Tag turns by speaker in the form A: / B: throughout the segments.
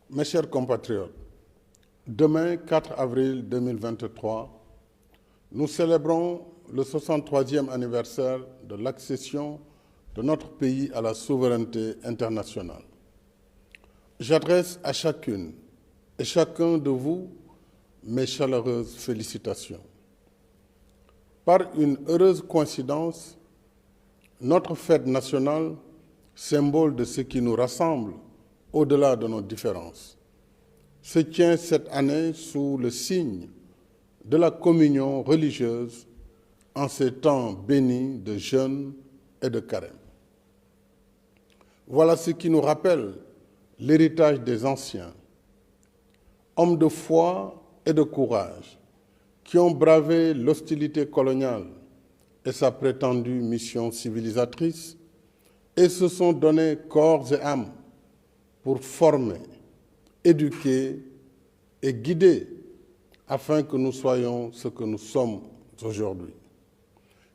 A: Mes chers compatriotes, demain, 4 avril 2023, nous célébrons le 63e anniversaire de l'accession de notre pays à la souveraineté internationale. J'adresse à chacune et chacun de vous mes chaleureuses félicitations. Par une heureuse coïncidence, notre fête nationale, symbole de ce qui nous rassemble au-delà de nos différences, se tient cette année sous le signe de la communion religieuse en ces temps bénis de jeûne et de carême. Voilà ce qui nous rappelle l'héritage des anciens, hommes de foi et de courage, qui ont bravé l'hostilité coloniale et sa prétendue mission civilisatrice et se sont donnés corps et âme pour former, éduquer et guider afin que nous soyons ce que nous sommes aujourd'hui.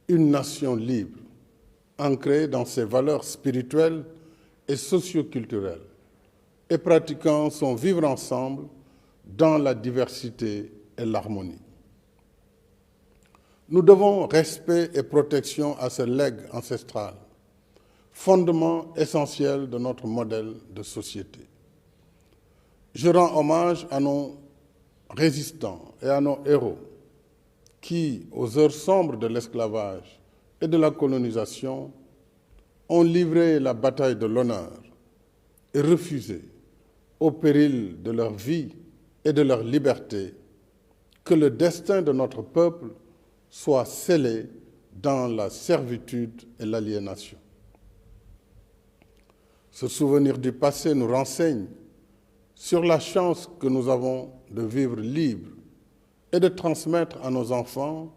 A: Une nation libre, ancrée dans ses valeurs spirituelles et socio-culturelles et pratiquant son vivre ensemble dans la diversité et l'harmonie. Nous devons respect et protection à ce legs ancestral, fondement essentiel de notre modèle de société. Je rends hommage à nos résistants et à nos héros qui, aux heures sombres de l'esclavage et de la colonisation, ont livré la bataille de l'honneur et refusé, au péril de leur vie et de leur liberté, que le destin de notre peuple soit scellé dans la servitude et l'aliénation. Ce souvenir du passé nous renseigne sur la chance que nous avons de vivre libre et de transmettre à nos enfants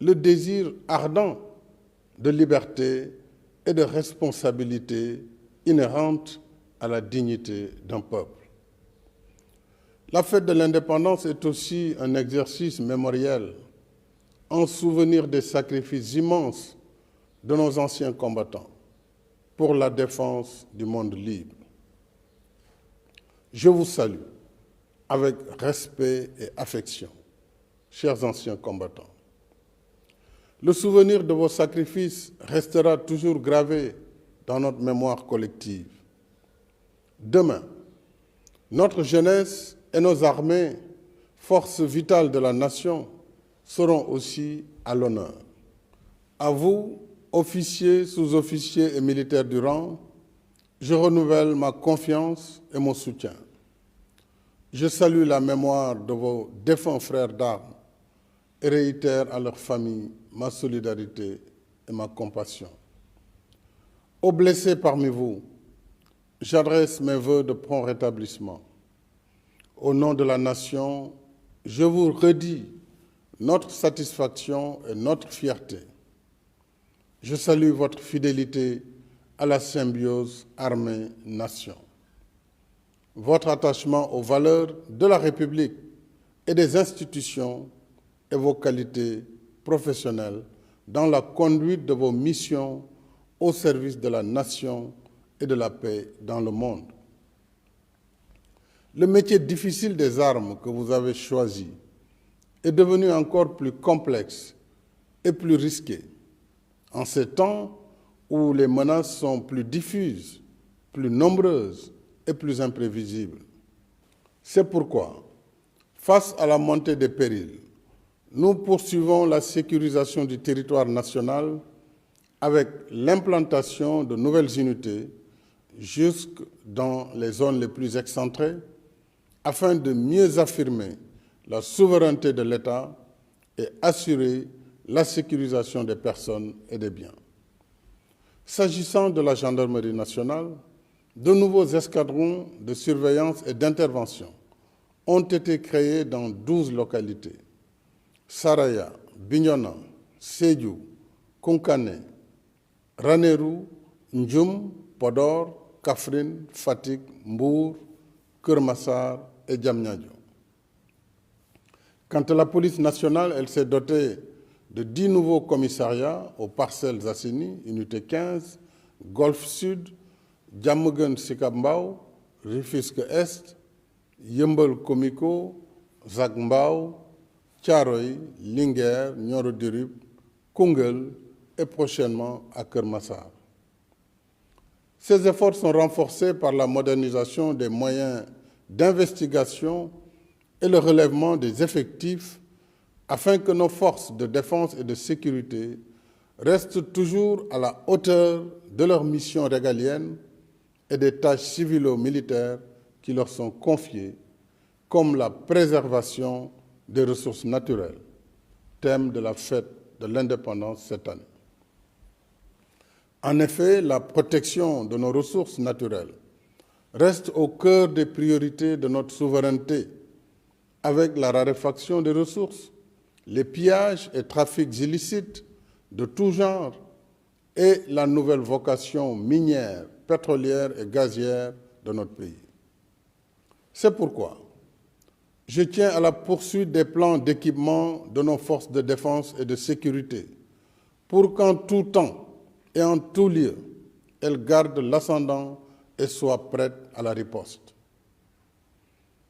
A: le désir ardent de liberté et de responsabilité inhérente à la dignité d'un peuple. La fête de l'indépendance est aussi un exercice mémoriel en souvenir des sacrifices immenses de nos anciens combattants pour la défense du monde libre. Je vous salue avec respect et affection, chers anciens combattants. Le souvenir de vos sacrifices restera toujours gravé dans notre mémoire collective. Demain, notre jeunesse et nos armées, forces vitales de la nation, seront aussi à l'honneur. À vous, officiers, sous-officiers et militaires du rang, je renouvelle ma confiance et mon soutien. Je salue la mémoire de vos défunts frères d'armes et réitère à leurs familles ma solidarité et ma compassion. Aux blessés parmi vous, j'adresse mes vœux de prompt rétablissement. Au nom de la nation, je vous redis notre satisfaction et notre fierté. Je salue votre fidélité à la symbiose armée-nation. Votre attachement aux valeurs de la République et des institutions et vos qualités professionnelles dans la conduite de vos missions au service de la nation et de la paix dans le monde. Le métier difficile des armes que vous avez choisi est devenu encore plus complexe et plus risqué en ces temps où les menaces sont plus diffuses, plus nombreuses et plus imprévisibles. C'est pourquoi, face à la montée des périls, nous poursuivons la sécurisation du territoire national avec l'implantation de nouvelles unités jusque dans les zones les plus excentrées afin de mieux affirmer la souveraineté de l'État et assurer la sécurisation des personnes et des biens. S'agissant de la gendarmerie nationale, de nouveaux escadrons de surveillance et d'intervention ont été créés dans 12 localités. Saraya, Bignona, Sédhiou, Koungheul, Ranérou, Ndioum, Podor, Kaffrine, Fatick, Mbour, Keur Massar et Diamniadio. Quant à la police nationale, elle s'est dotée de 10 nouveaux commissariats aux Parcelles Assainies, Unité 15, Golfe Sud, Diamaguène Sicap Mbao, Rufisque Est, Yeumbeul Comico, Zac Mbao, Thiaroye, Linguère, Nioro du Rip, Koungheul et prochainement à Keur Massar. Ces efforts sont renforcés par la modernisation des moyens d'investigation et le relèvement des effectifs afin que nos forces de défense et de sécurité restent toujours à la hauteur de leurs missions régaliennes et des tâches civilo-militaires qui leur sont confiées, comme la préservation des ressources naturelles, thème de la fête de l'indépendance cette année. En effet, la protection de nos ressources naturelles reste au cœur des priorités de notre souveraineté, avec la raréfaction des ressources, les pillages et trafics illicites de tout genre et la nouvelle vocation minière, pétrolière et gazière de notre pays. C'est pourquoi je tiens à la poursuite des plans d'équipement de nos forces de défense et de sécurité pour qu'en tout temps et en tout lieu, elles gardent l'ascendant et soient prêtes à la riposte.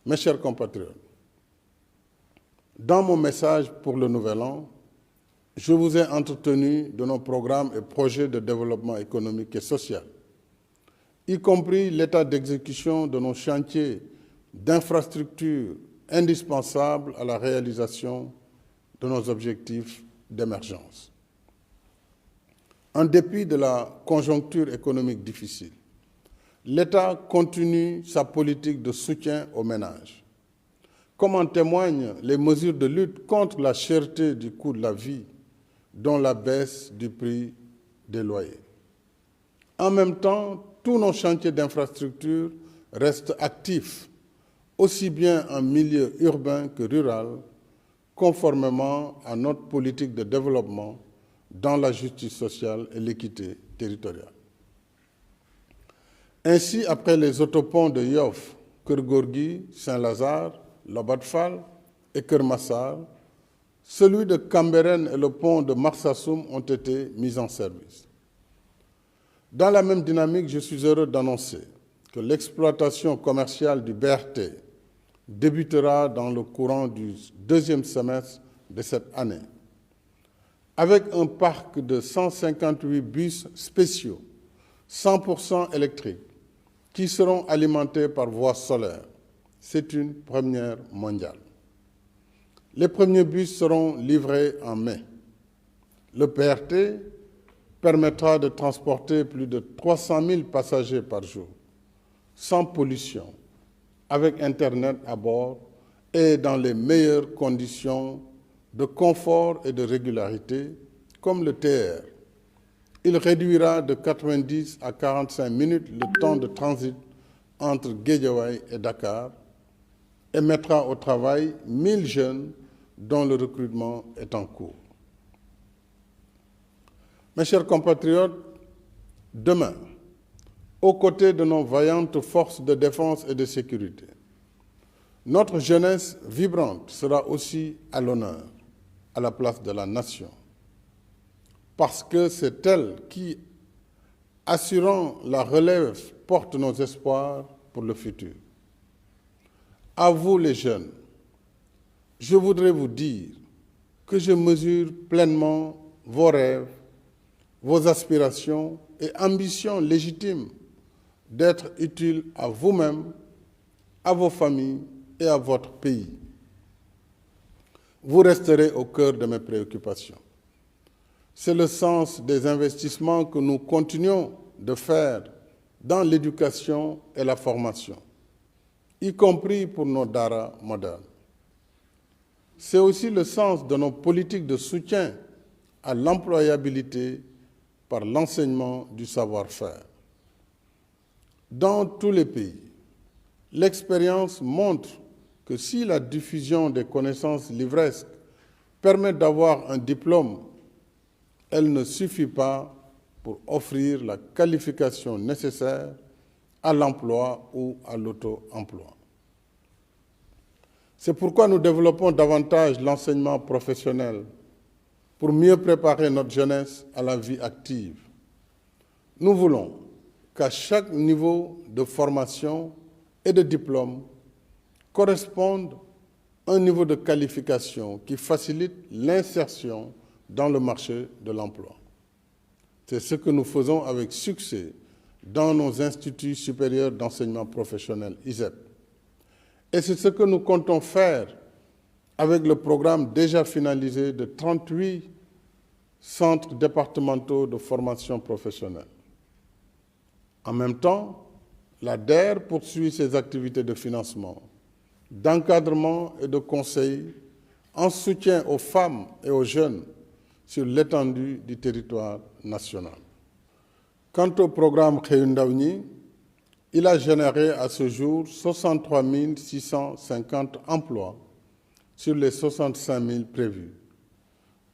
A: Mes chers compatriotes, dans mon message pour le Nouvel An, je vous ai entretenu de nos programmes et projets de développement économique et social, y compris l'état d'exécution de nos chantiers d'infrastructures indispensables à la réalisation de nos objectifs d'émergence. En dépit de la conjoncture économique difficile, l'État continue sa politique de soutien aux ménages, comme en témoignent les mesures de lutte contre la cherté du coût de la vie, dont la baisse du prix des loyers. En même temps, tous nos chantiers d'infrastructure restent actifs, aussi bien en milieu urbain que rural, conformément à notre politique de développement dans la justice sociale et l'équité territoriale. Ainsi, après les autoponts de Yoff, Keur Gorgui, Saint-Lazare, Lobat Fall et Keur Massar, celui de Cambérène et le pont de Marsassoum ont été mis en service. Dans la même dynamique, je suis heureux d'annoncer que l'exploitation commerciale du BRT débutera dans le courant du deuxième semestre de cette année, avec un parc de 158 bus spéciaux, 100% électriques, qui seront alimentés par voie solaire. C'est une première mondiale. Les premiers bus seront livrés en mai. Le BRT permettra de transporter plus de 300 000 passagers par jour, sans pollution, avec Internet à bord et dans les meilleures conditions de confort et de régularité, comme le TER. Il réduira de 90 à 45 minutes le temps de transit entre Guédiawaye et Dakar et mettra au travail 1000 jeunes dont le recrutement est en cours. Mes chers compatriotes, demain, aux côtés de nos vaillantes forces de défense et de sécurité, notre jeunesse vibrante sera aussi à l'honneur, à la place de la nation, parce que c'est elle qui, assurant la relève, porte nos espoirs pour le futur. À vous les jeunes, je voudrais vous dire que je mesure pleinement vos rêves, vos aspirations et ambitions légitimes d'être utiles à vous-même, à vos familles et à votre pays. Vous resterez au cœur de mes préoccupations. C'est le sens des investissements que nous continuons de faire dans l'éducation et la formation, y compris pour nos daara modernes. C'est aussi le sens de nos politiques de soutien à l'employabilité par l'enseignement du savoir-faire. Dans tous les pays, l'expérience montre que si la diffusion des connaissances livresques permet d'avoir un diplôme, elle ne suffit pas pour offrir la qualification nécessaire à l'emploi ou à l'auto-emploi. C'est pourquoi nous développons davantage l'enseignement professionnel pour mieux préparer notre jeunesse à la vie active. Nous voulons qu'à chaque niveau de formation et de diplôme, correspondent à un niveau de qualification qui facilite l'insertion dans le marché de l'emploi. C'est ce que nous faisons avec succès dans nos instituts supérieurs d'enseignement professionnel, ISEP. Et c'est ce que nous comptons faire avec le programme déjà finalisé de 38 centres départementaux de formation professionnelle. En même temps, la DER poursuit ses activités de financement, d'encadrement et de conseil en soutien aux femmes et aux jeunes sur l'étendue du territoire national. Quant au programme Xëyu Ndaw ñi, il a généré à ce jour 63 650 emplois sur les 65 000 prévus,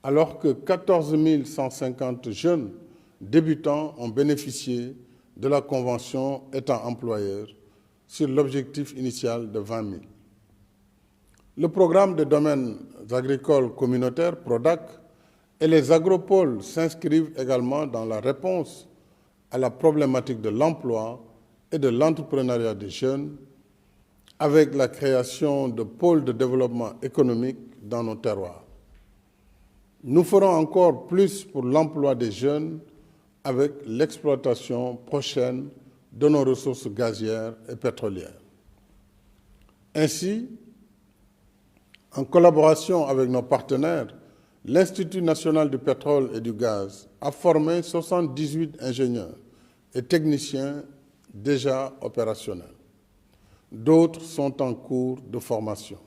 A: alors que 14 150 jeunes débutants ont bénéficié de la convention État employeur sur l'objectif initial de 20 000. Le programme de domaines agricoles communautaires, PRODAC, et les agropoles s'inscrivent également dans la réponse à la problématique de l'emploi et de l'entrepreneuriat des jeunes, avec la création de pôles de développement économique dans nos terroirs. Nous ferons encore plus pour l'emploi des jeunes avec l'exploitation prochaine de nos ressources gazières et pétrolières. Ainsi, en collaboration avec nos partenaires, l'Institut national du pétrole et du gaz a formé 78 ingénieurs et techniciens déjà opérationnels. D'autres sont en cours de formation.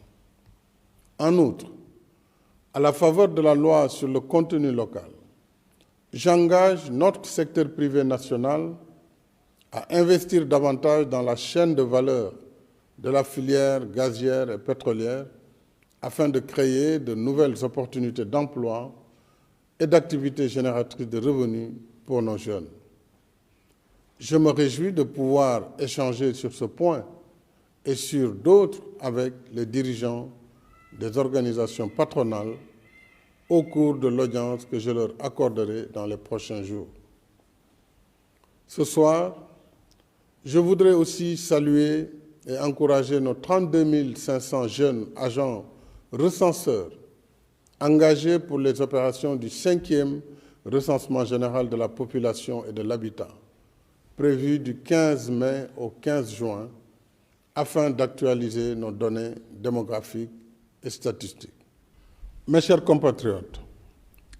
A: En outre, à la faveur de la loi sur le contenu local, j'engage notre secteur privé national à investir davantage dans la chaîne de valeur de la filière gazière et pétrolière afin de créer de nouvelles opportunités d'emploi et d'activités génératrices de revenus pour nos jeunes. Je me réjouis de pouvoir échanger sur ce point et sur d'autres avec les dirigeants des organisations patronales au cours de l'audience que je leur accorderai dans les prochains jours. Ce soir, je voudrais aussi saluer et encourager nos 32 500 jeunes agents recenseurs engagés pour les opérations du 5e recensement général de la population et de l'habitat, prévu du 15 mai au 15 juin, afin d'actualiser nos données démographiques et statistiques. Mes chers compatriotes,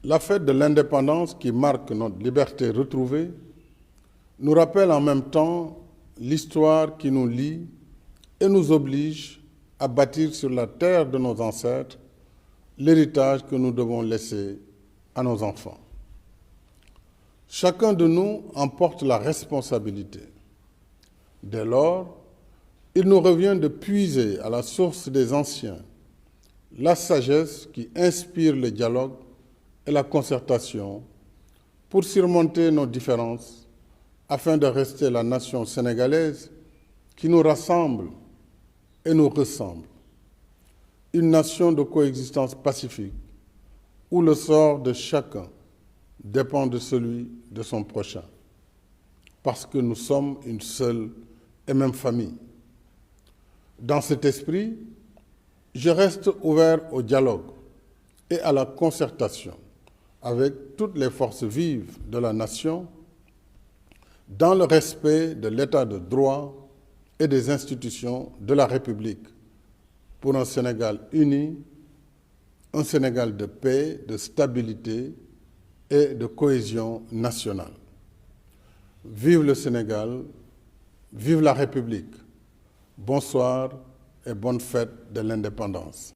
A: la fête de l'indépendance qui marque notre liberté retrouvée nous rappelle en même temps l'histoire qui nous lie et nous oblige à bâtir sur la terre de nos ancêtres l'héritage que nous devons laisser à nos enfants. Chacun de nous en porte la responsabilité. Dès lors, il nous revient de puiser à la source des anciens la sagesse qui inspire le dialogue et la concertation pour surmonter nos différences afin de rester la nation sénégalaise qui nous rassemble et nous ressemble. Une nation de coexistence pacifique où le sort de chacun dépend de celui de son prochain, parce que nous sommes une seule et même famille. Dans cet esprit, je reste ouvert au dialogue et à la concertation avec toutes les forces vives de la nation dans le respect de l'état de droit et des institutions de la République pour un Sénégal uni, un Sénégal de paix, de stabilité et de cohésion nationale. Vive le Sénégal, vive la République. Bonsoir et bonne fête de l'indépendance.